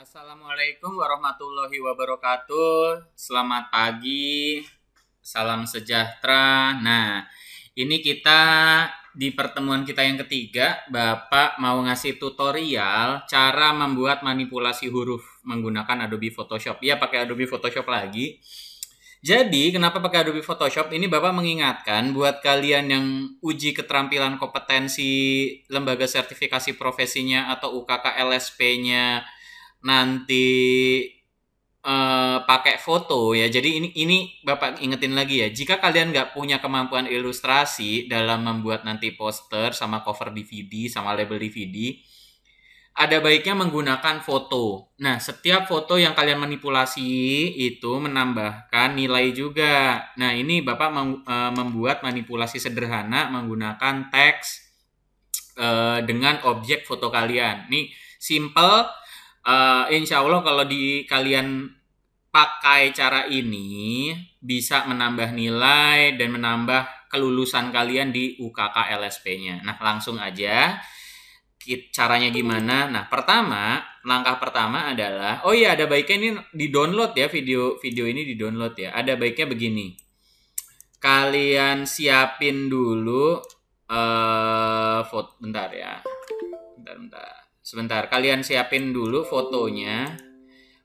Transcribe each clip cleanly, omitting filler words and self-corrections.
Assalamualaikum warahmatullahi wabarakatuh. Selamat pagi, salam sejahtera. Nah, ini kita di pertemuan kita yang ketiga, Bapak mau ngasih tutorial cara membuat manipulasi huruf menggunakan Adobe Photoshop. Ya, pakai Adobe Photoshop lagi. Jadi, kenapa pakai Adobe Photoshop? Ini Bapak mengingatkan buat kalian yang uji keterampilan kompetensi lembaga sertifikasi profesinya atau UKK LSP-nya nanti pakai foto ya. Jadi ini Bapak ingetin lagi ya. Jika kalian nggak punya kemampuan ilustrasi dalam membuat nanti poster sama cover DVD sama label DVD, ada baiknya menggunakan foto. Nah, setiap foto yang kalian manipulasi itu menambahkan nilai juga. Nah, ini Bapak membuat manipulasi sederhana menggunakan teks dengan objek foto kalian. Nih, simple. Insya Allah kalau kalian pakai cara ini bisa menambah nilai dan menambah kelulusan kalian di UKK LSP-nya. Nah, langsung aja caranya gimana. Nah, langkah pertama adalah, oh iya, ada baiknya ini di-download ya, video ini di-download ya. Ada baiknya begini. Kalian siapin dulu foto, bentar ya. Bentar. Sebentar, kalian siapin dulu fotonya.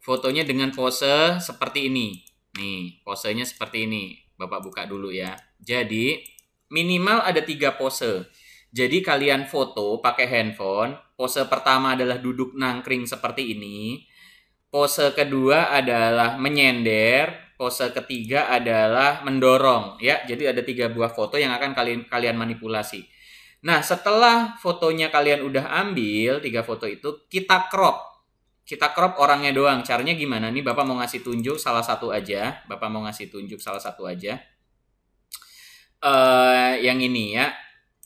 Fotonya dengan pose seperti ini. Nih, posenya seperti ini. Bapak buka dulu ya. Jadi, minimal ada 3 pose. Jadi, kalian foto pakai handphone. Pose pertama adalah duduk nangkring seperti ini. Pose kedua adalah menyender. Pose ketiga adalah mendorong. Ya, jadi ada 3 buah foto yang akan kalian manipulasi. Nah, setelah fotonya kalian udah ambil, 3 foto itu, kita crop. Kita crop orangnya doang. Caranya gimana? Nih, Bapak mau ngasih tunjuk salah satu aja. Yang ini ya.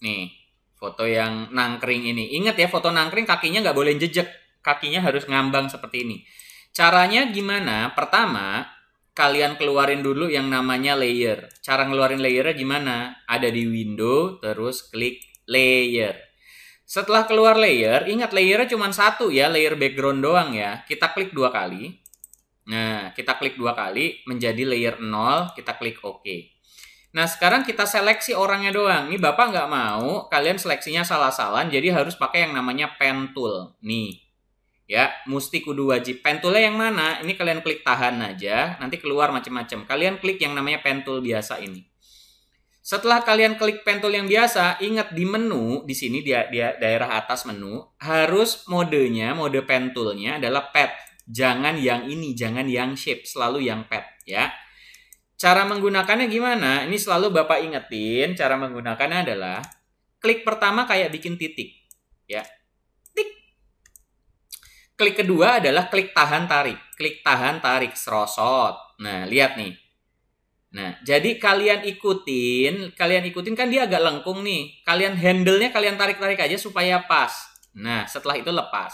Nih, foto yang nangkring ini. Ingat ya, foto nangkring kakinya nggak boleh jejek. Kakinya harus ngambang seperti ini. Caranya gimana? Pertama, kalian keluarin dulu yang namanya layer. Cara ngeluarin layernya gimana? Ada di window, terus klik layer. Setelah keluar layer, ingat layernya cuma satu ya, layer background doang ya. Kita klik 2 kali. Nah, kita klik 2 kali menjadi layer 0, kita klik OK. Nah, sekarang kita seleksi orangnya doang. Ini Bapak nggak mau kalian seleksinya salah-salahan, jadi harus pakai yang namanya pen tool. Nih, ya, mesti kudu wajib. Pen toolnya yang mana? Ini kalian klik tahan aja, nanti keluar macam-macam. Kalian klik yang namanya pen tool biasa ini. Setelah kalian klik pen tool yang biasa, ingat di menu, di sini di daerah atas menu, harus mode pen toolnya adalah pad. Jangan yang ini, jangan yang shape, selalu yang pad ya. Cara menggunakannya gimana? Ini selalu Bapak ingetin, cara menggunakannya adalah klik pertama kayak bikin titik ya. Tik. Klik kedua adalah klik tahan tarik. Klik tahan tarik, serosot. Nah, lihat nih. Nah, jadi kalian ikutin kan dia agak lengkung nih. Kalian handle-nya kalian tarik-tarik aja supaya pas. Nah, setelah itu lepas.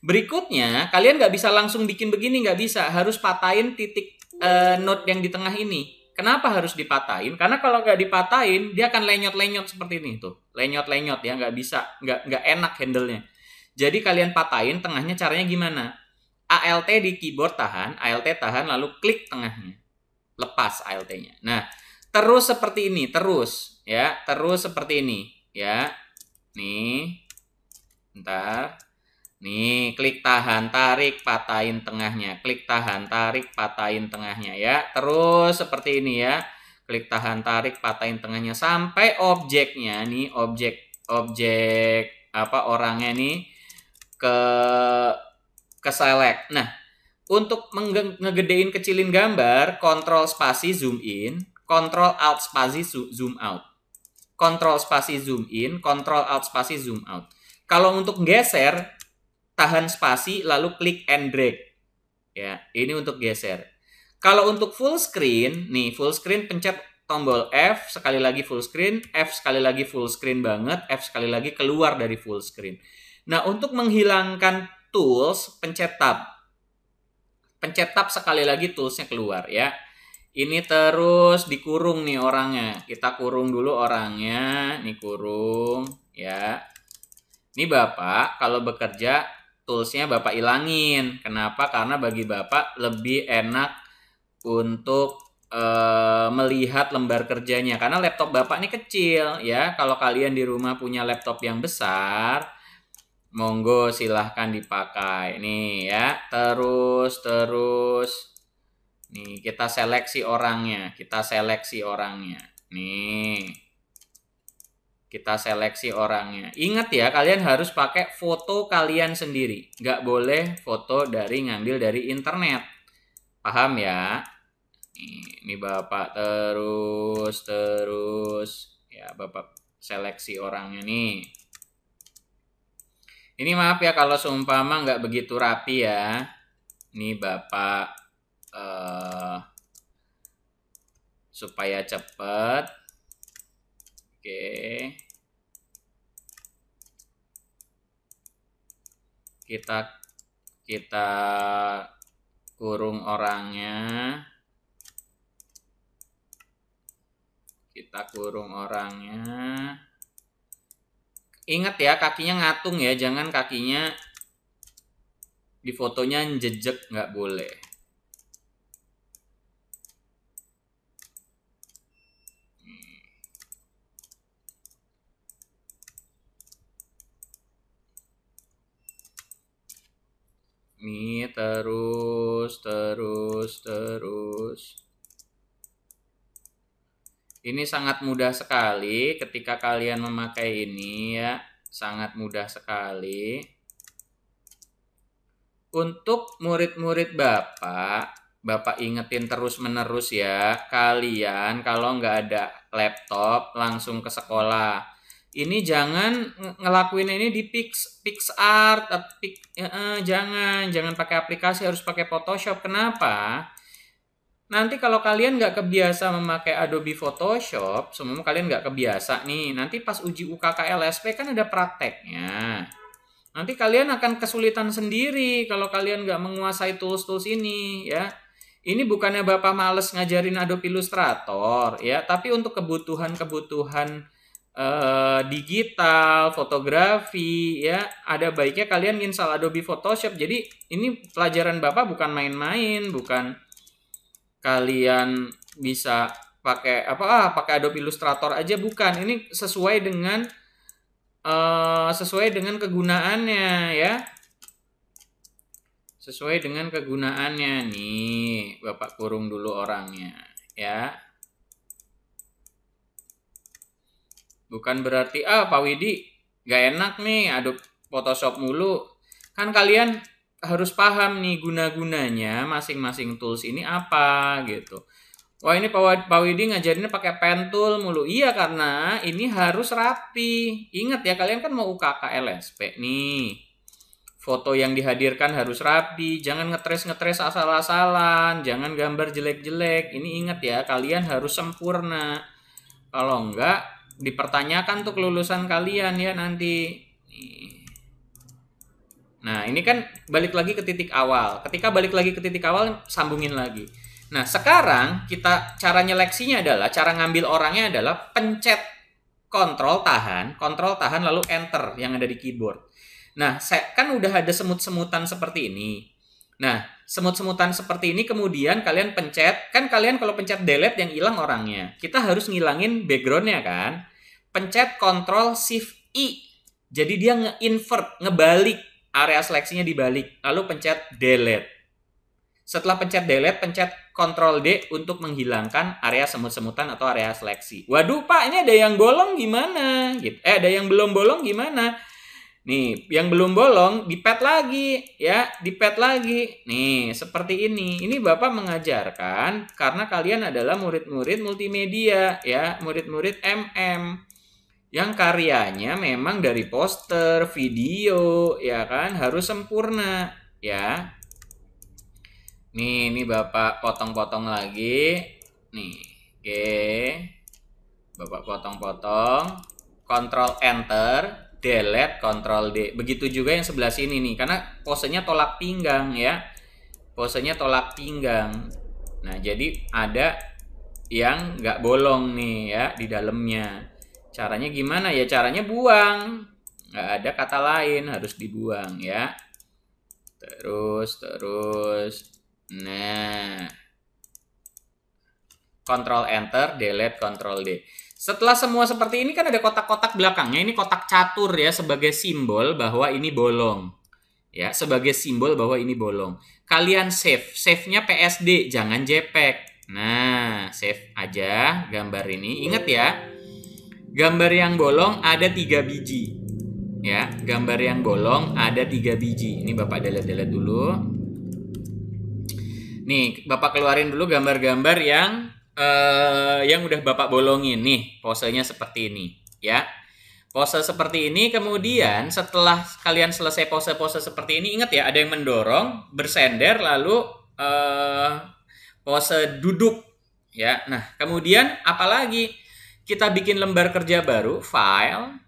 Berikutnya, kalian nggak bisa langsung bikin begini, nggak bisa. Harus patahin titik node yang di tengah ini. Kenapa harus dipatahin? Karena kalau nggak dipatahin, dia akan lenyot-lenyot seperti ini tuh. Lenyot-lenyot ya, nggak bisa, nggak enak handle-nya. Jadi kalian patahin tengahnya, caranya gimana? Alt di keyboard tahan, Alt tahan, lalu klik tengahnya. Lepas ALT-nya. Nah, terus seperti ini, terus seperti ini ya. Nih. Bentar. Nih, klik tahan, tarik, patahin tengahnya. Klik tahan, tarik, patahin tengahnya ya. Terus seperti ini ya. Klik tahan, tarik, patahin tengahnya sampai objeknya nih, objek orangnya nih ke select. Nah, untuk ngegedein kecilin gambar, Ctrl spasi zoom in, Ctrl Alt spasi zoom out. Ctrl spasi zoom in, Ctrl Alt spasi zoom out. Kalau untuk geser, tahan spasi lalu klik and drag. Ya, ini untuk geser. Kalau untuk full screen, nih full screen pencet tombol F, sekali lagi full screen, F sekali lagi full screen banget, F sekali lagi keluar dari full screen. Nah, untuk menghilangkan tools, pencet tab. Pencet tab sekali lagi, toolsnya keluar ya. Ini terus dikurung nih orangnya. Kita kurung dulu orangnya. Nih kurung ya. Ini Bapak kalau bekerja toolsnya Bapak ilangin. Kenapa? Karena bagi Bapak lebih enak untuk melihat lembar kerjanya. Karena laptop Bapak ini kecil ya. Kalau kalian di rumah punya laptop yang besar, monggo silahkan dipakai. Nih ya, terus. Nih, kita seleksi orangnya. Nih. Kita seleksi orangnya. Ingat ya, kalian harus pakai foto kalian sendiri. Nggak boleh foto ngambil dari internet. Paham ya? Ini Bapak terus. Ya, Bapak seleksi orangnya nih. Ini maaf ya kalau seumpama nggak begitu rapi ya. Ini Bapak supaya cepet. Oke. Kita kurung orangnya. Ingat ya, kakinya ngatung ya, jangan kakinya di fotonya jejek, nggak boleh. Nih, terus. Ini sangat mudah sekali ketika kalian memakai ini ya, sangat mudah sekali. Untuk murid-murid Bapak ingetin terus-menerus ya, kalian kalau nggak ada laptop langsung ke sekolah. Ini jangan ngelakuin ini di PicsArt, jangan pakai aplikasi, harus pakai Photoshop. Kenapa? Nanti kalau kalian nggak kebiasa memakai Adobe Photoshop, semua kalian nggak kebiasa nih, nanti pas uji UKK LSP kan ada prakteknya. Nanti kalian akan kesulitan sendiri kalau kalian nggak menguasai tools-tools ini ya. Ini bukannya Bapak males ngajarin Adobe Illustrator ya, tapi untuk kebutuhan digital, fotografi ya, ada baiknya kalian install Adobe Photoshop. Jadi ini pelajaran Bapak bukan main-main, bukan kalian bisa pakai pakai Adobe Illustrator aja, bukan. Ini sesuai dengan kegunaannya ya. Sesuai dengan kegunaannya nih. Bapak kurung dulu orangnya ya. Bukan berarti Pak Widi gak enak nih Adobe Photoshop mulu. Kan kalian harus paham nih guna-gunanya masing-masing tools ini apa gitu. Wah, ini Pak Widi ngajarinnya pakai pen tool mulu. Iya, karena ini harus rapi. Ingat ya, kalian kan mau UKK LSP nih. Foto yang dihadirkan harus rapi. Jangan ngetres asal-asalan. Jangan gambar jelek-jelek. Ini ingat ya, kalian harus sempurna. Kalau enggak, dipertanyakan tuh kelulusan kalian ya nanti. Nah, ini kan balik lagi ke titik awal. Ketika balik lagi ke titik awal, sambungin lagi. Nah, sekarang cara nyeleksinya adalah, cara ngambil orangnya adalah pencet kontrol tahan, lalu enter yang ada di keyboard. Nah, kan udah ada semut-semutan seperti ini. Nah, semut-semutan seperti ini kemudian kalian pencet, kan kalian kalau pencet delete yang hilang orangnya. Kita harus ngilangin backgroundnya kan. Pencet Ctrl Shift I. Jadi dia nge-invert, ngebalik. Area seleksinya dibalik, lalu pencet delete. Setelah pencet delete, pencet Ctrl D untuk menghilangkan area semut-semutan atau area seleksi. Waduh Pak, ini ada yang bolong gimana? Ada yang belum bolong gimana? Nih, yang belum bolong di-pad lagi ya, di-pad lagi. Nih, seperti ini. Ini Bapak mengajarkan karena kalian adalah murid-murid multimedia ya, murid-murid MM. Yang karyanya memang dari poster, video, ya kan, harus sempurna, ya. Nih, ini Bapak potong-potong lagi. Nih, oke. Bapak potong-potong, Ctrl Enter, delete, Ctrl D. Begitu juga yang sebelah sini nih, karena posenya tolak pinggang ya. Posenya tolak pinggang. Nah, jadi ada yang nggak bolong nih ya di dalamnya. Caranya gimana ya? Caranya buang. Nggak ada kata lain, harus dibuang ya. terus. Nah, Ctrl Enter, delete, Ctrl D. Setelah semua seperti ini kan ada kotak-kotak belakangnya. Ini kotak catur ya sebagai simbol bahwa ini bolong. Ya, sebagai simbol bahwa ini bolong. Kalian save. Save-nya PSD, jangan JPEG. Nah, save aja gambar ini. Ingat ya, gambar yang bolong ada 3 biji. Ya, gambar yang bolong ada 3 biji. Ini Bapak delete dulu. Nih, Bapak keluarin dulu gambar-gambar yang udah Bapak bolongin. Nih, posenya seperti ini, ya. Pose seperti ini, kemudian setelah kalian selesai pose-pose seperti ini, ingat ya, ada yang mendorong, bersender, lalu pose duduk, ya. Nah, kemudian apalagi? Kita bikin lembar kerja baru, file,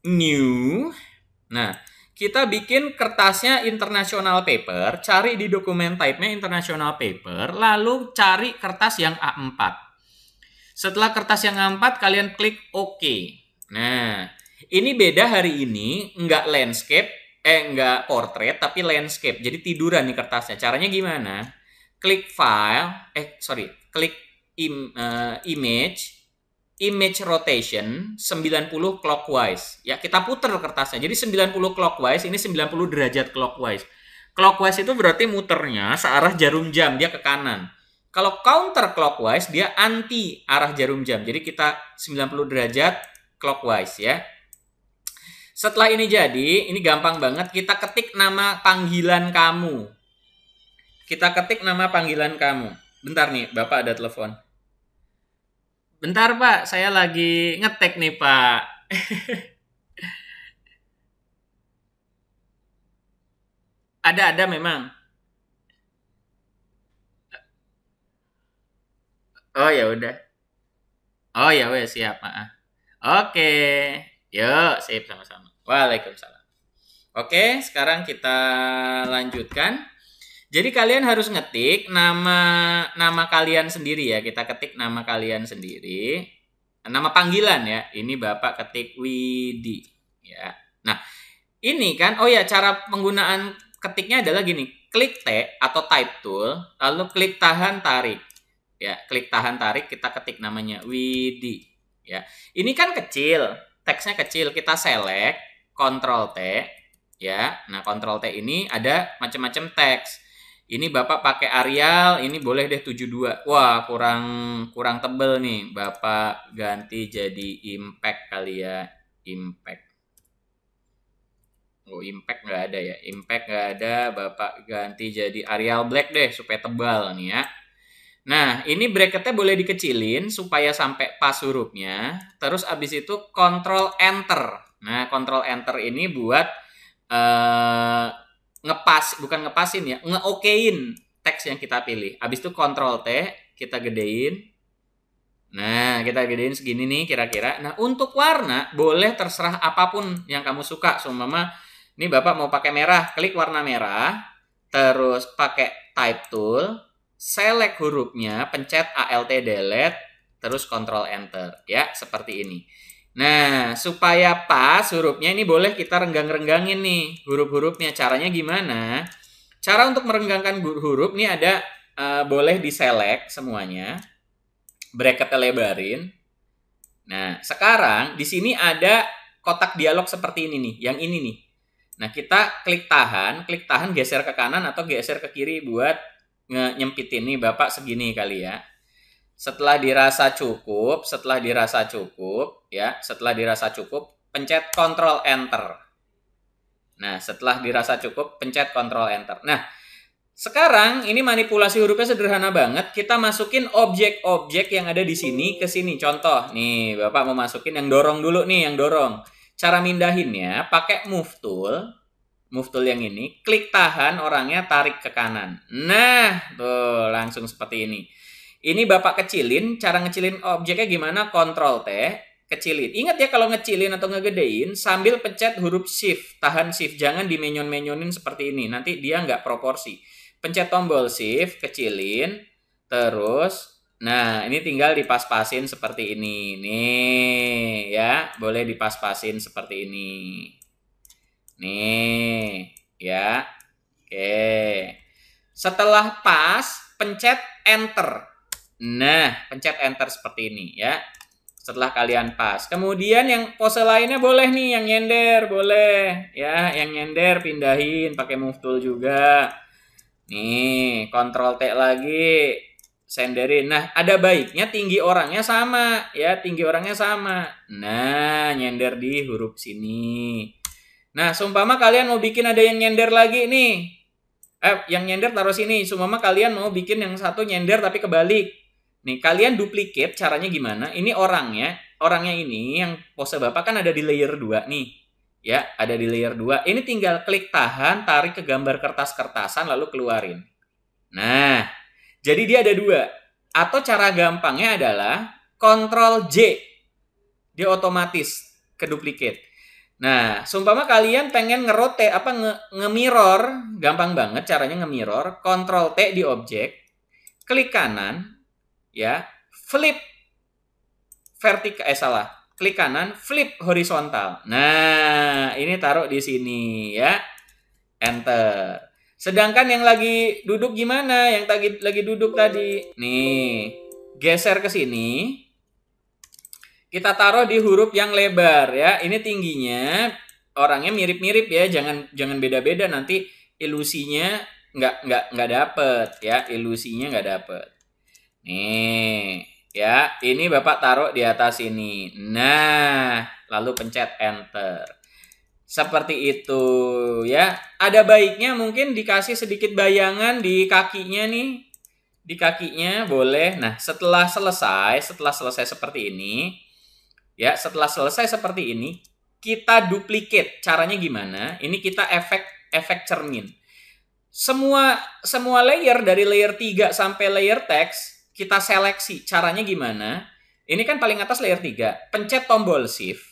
new. Nah, kita bikin kertasnya international paper, cari di dokumen type-nya international paper, lalu cari kertas yang A4. Setelah kertas yang A4, kalian klik OK. Nah, ini beda hari ini, nggak landscape, nggak portrait, tapi landscape. Jadi tiduran nih kertasnya. Caranya gimana? Klik file, klik image rotation 90 clockwise. Ya, kita puter kertasnya. Jadi 90 clockwise, ini 90 derajat clockwise. Clockwise itu berarti muternya searah jarum jam, dia ke kanan. Kalau counter clockwise, dia anti arah jarum jam. Jadi kita 90 derajat clockwise ya. Setelah ini jadi, ini gampang banget. Kita ketik nama panggilan kamu. Bentar nih, Bapak ada telepon. Bentar Pak, saya lagi ngetek nih Pak. Ada memang. Oh ya udah. Oh ya wes siap. Oke. Yuk, sip sama-sama. Waalaikumsalam. Oke, sekarang kita lanjutkan. Jadi kalian harus ngetik nama kalian sendiri ya. Kita ketik nama kalian sendiri. Nama panggilan ya. Ini Bapak ketik Widi ya. Nah, ini kan cara penggunaan ketiknya adalah gini. Klik T atau type tool, lalu klik tahan tarik. Ya, klik tahan tarik, kita ketik namanya Widi ya. Ini kan kecil, teksnya kecil, kita select Ctrl T ya. Nah, Ctrl T ini ada macam-macam teks. Ini Bapak pakai Arial, ini boleh deh 72. Wah, kurang tebel nih. Bapak ganti jadi Impact kali ya. Impact. Oh, Impact nggak ada ya. Impact nggak ada, Bapak ganti jadi Arial Black deh supaya tebal nih ya. Nah, ini bracketnya boleh dikecilin supaya sampai pas hurufnya. Terus abis itu Ctrl Enter. Nah, Ctrl Enter ini buat bukan ngepasin ya, nge-okein teks yang kita pilih. Abis itu Ctrl T, kita gedein. Nah, kita gedein segini nih kira-kira. Nah, untuk warna boleh terserah apapun yang kamu suka. Seumpama ini Bapak mau pakai merah, klik warna merah. Terus pakai Type Tool, select hurufnya, pencet Alt delete, terus Ctrl Enter ya, seperti ini. Nah, supaya pas hurufnya ini boleh kita renggang-renggangin nih huruf-hurufnya. Caranya gimana? Cara untuk merenggangkan huruf ini ada boleh diselect semuanya. Bracketnya lebarin. Nah, sekarang di sini ada kotak dialog seperti ini nih, yang ini nih. Nah, kita klik tahan geser ke kanan atau geser ke kiri buat nyempitin nih Bapak segini kali ya. Setelah dirasa cukup ya, pencet Ctrl Enter. Nah, setelah dirasa cukup, pencet Ctrl Enter. Nah, sekarang ini manipulasi hurufnya sederhana banget. Kita masukin objek-objek yang ada di sini ke sini. Contoh, nih Bapak mau masukin yang dorong dulu nih, yang dorong. Cara mindahinnya pakai move tool yang ini, klik tahan orangnya, tarik ke kanan. Nah, tuh langsung seperti ini. Ini Bapak kecilin, cara ngecilin objeknya gimana? Ctrl T, kecilin. Ingat ya kalau ngecilin atau ngegedein sambil pencet huruf shift, tahan shift, jangan dimenyon-menyonin seperti ini. Nanti dia nggak proporsi. Pencet tombol shift, kecilin, terus nah, ini tinggal dipas-pasin seperti ini. Nih, ya, boleh dipas-pasin seperti ini. Nih, ya. Oke. Setelah pas, pencet enter. Nah, pencet enter seperti ini ya. Setelah kalian pas. Kemudian yang pose lainnya boleh nih, yang nyender boleh ya, yang nyender pindahin pakai move tool juga. Nih, Ctrl T lagi, senderin. Nah, ada baiknya tinggi orangnya sama ya, tinggi orangnya sama. Nah, nyender di huruf sini. Nah, seumpama kalian mau bikin ada yang nyender lagi nih. Yang nyender taruh sini. Seumpama kalian mau bikin yang satu nyender tapi kebalik. Nih, kalian duplicate caranya gimana? Ini orangnya ini yang pose Bapak kan ada di layer 2 nih. Ya, ada di layer 2. Ini tinggal klik tahan, tarik ke gambar kertas-kertasan lalu keluarin. Nah, jadi dia ada 2. Atau cara gampangnya adalah Ctrl J. Dia otomatis ke duplicate. Nah, seumpama kalian pengen ngerotate nge-mirror, gampang banget caranya nge-mirror, Ctrl T di objek, klik kanan, ya, flip vertikal, klik kanan, flip horizontal. Nah, ini taruh di sini ya, enter. Sedangkan yang lagi duduk gimana? Yang lagi duduk tadi, nih, geser ke sini, kita taruh di huruf yang lebar ya. Ini tingginya orangnya mirip-mirip ya, jangan beda-beda, nanti ilusinya nggak dapet ya, ilusinya nggak dapet. Nih, ya, ini Bapak taruh di atas ini. Nah, lalu pencet enter. Seperti itu, ya. Ada baiknya mungkin dikasih sedikit bayangan di kakinya nih. Di kakinya boleh. Nah, setelah selesai seperti ini, ya, setelah selesai seperti ini, kita duplicate. Caranya gimana? Ini kita efek cermin. Semua layer dari layer 3 sampai layer text kita seleksi. Caranya gimana? Ini kan paling atas layer 3. Pencet tombol shift.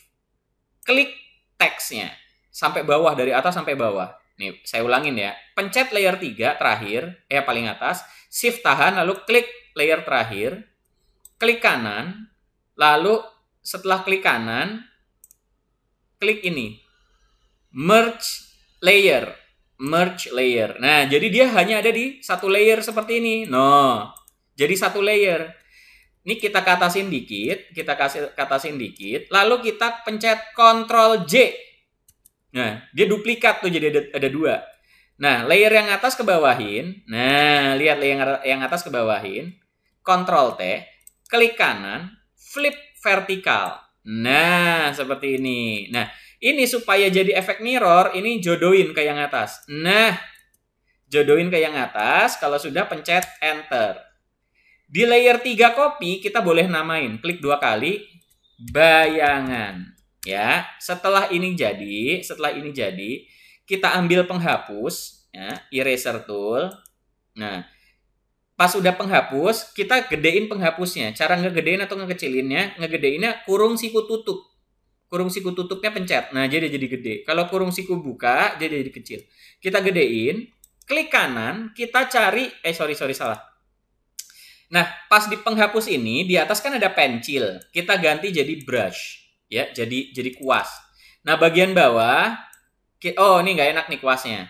Klik teksnya. Sampai bawah, dari atas sampai bawah. Nih, saya ulangin ya. Pencet layer 3 terakhir. Paling atas. Shift tahan, lalu klik layer terakhir. Klik kanan. Lalu setelah klik kanan, klik ini. Merge layer. Merge layer. Nah, jadi dia hanya ada di satu layer seperti ini. Jadi satu layer. Ini kita katasin dikit, lalu kita pencet Ctrl J. Nah, dia duplikat tuh, jadi ada 2. Nah, layer yang atas ke bawahin. Nah, lihat layer yang atas ke bawahin. Ctrl T, klik kanan, flip vertikal. Nah, seperti ini. Nah, ini supaya jadi efek mirror, ini jodohin ke yang atas. Nah, jodohin ke yang atas, kalau sudah pencet enter. Di layer 3 copy kita boleh namain, klik 2 kali, bayangan. Ya, setelah ini jadi, kita ambil penghapus, ya, eraser tool. Nah, pas udah penghapus, kita gedein penghapusnya. Cara ngegedein atau ngekecilinnya, ngegedeinnya kurung siku tutup. Kurung siku tutupnya pencet. Nah, jadi gede. Kalau kurung siku buka, jadi kecil. Kita gedein, klik kanan, kita cari, salah. Nah, pas di penghapus ini, di atas kan ada pensil. Kita ganti jadi brush. Ya, jadi kuas. Nah, bagian bawah, ini nggak enak nih kuasnya.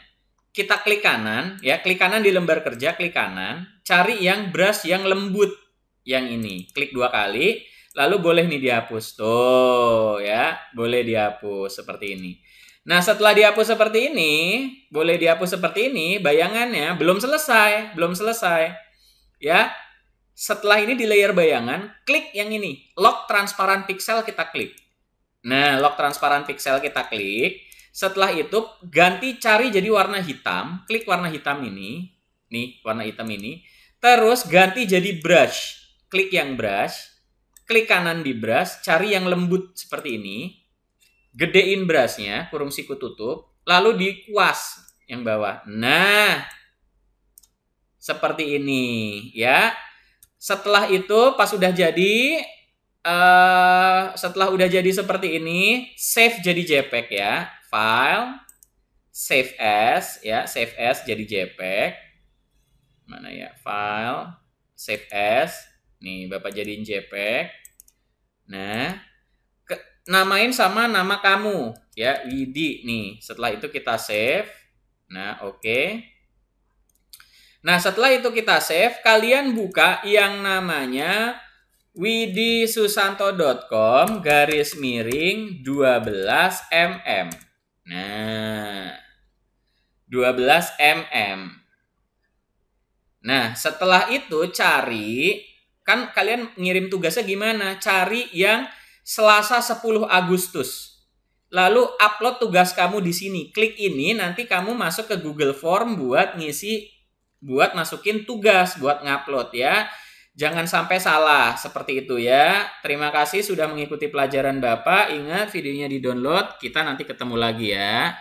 Kita klik kanan, ya, klik kanan di lembar kerja, klik kanan. Cari yang brush yang lembut. Yang ini. Klik 2 kali, lalu boleh nih dihapus. Tuh, ya, boleh dihapus seperti ini. Nah, setelah dihapus seperti ini, bayangannya belum selesai. Ya, setelah ini di layer bayangan, klik yang ini, lock transparan pixel kita klik. Nah, lock transparan pixel kita klik. Setelah itu cari jadi warna hitam, klik warna hitam ini. Nih, warna hitam ini. Terus ganti jadi brush. Klik yang brush. Klik kanan di brush, cari yang lembut seperti ini. Gedein brushnya, kurung siku tutup, lalu dikuas yang bawah. Nah, seperti ini, ya. Setelah itu pas udah jadi, seperti ini, save jadi JPEG ya, file, save as ya, save as jadi JPEG. Mana ya, file, save as, nih Bapak jadiin JPEG. Nah, namain sama nama kamu ya, Widi nih. Setelah itu kita save. Nah, oke. Nah, setelah itu kita save, kalian buka yang namanya widisusanto.com /12 mm. Nah, 12 mm. Nah, setelah itu cari, kan kalian ngirim tugasnya gimana? Cari yang Selasa 10 Agustus. Lalu upload tugas kamu di sini. Klik ini, nanti kamu masuk ke Google Form buat masukin tugas, buat ngupload ya. Jangan sampai salah, seperti itu ya. Terima kasih sudah mengikuti pelajaran Bapak. Ingat videonya di-download. Kita nanti ketemu lagi ya.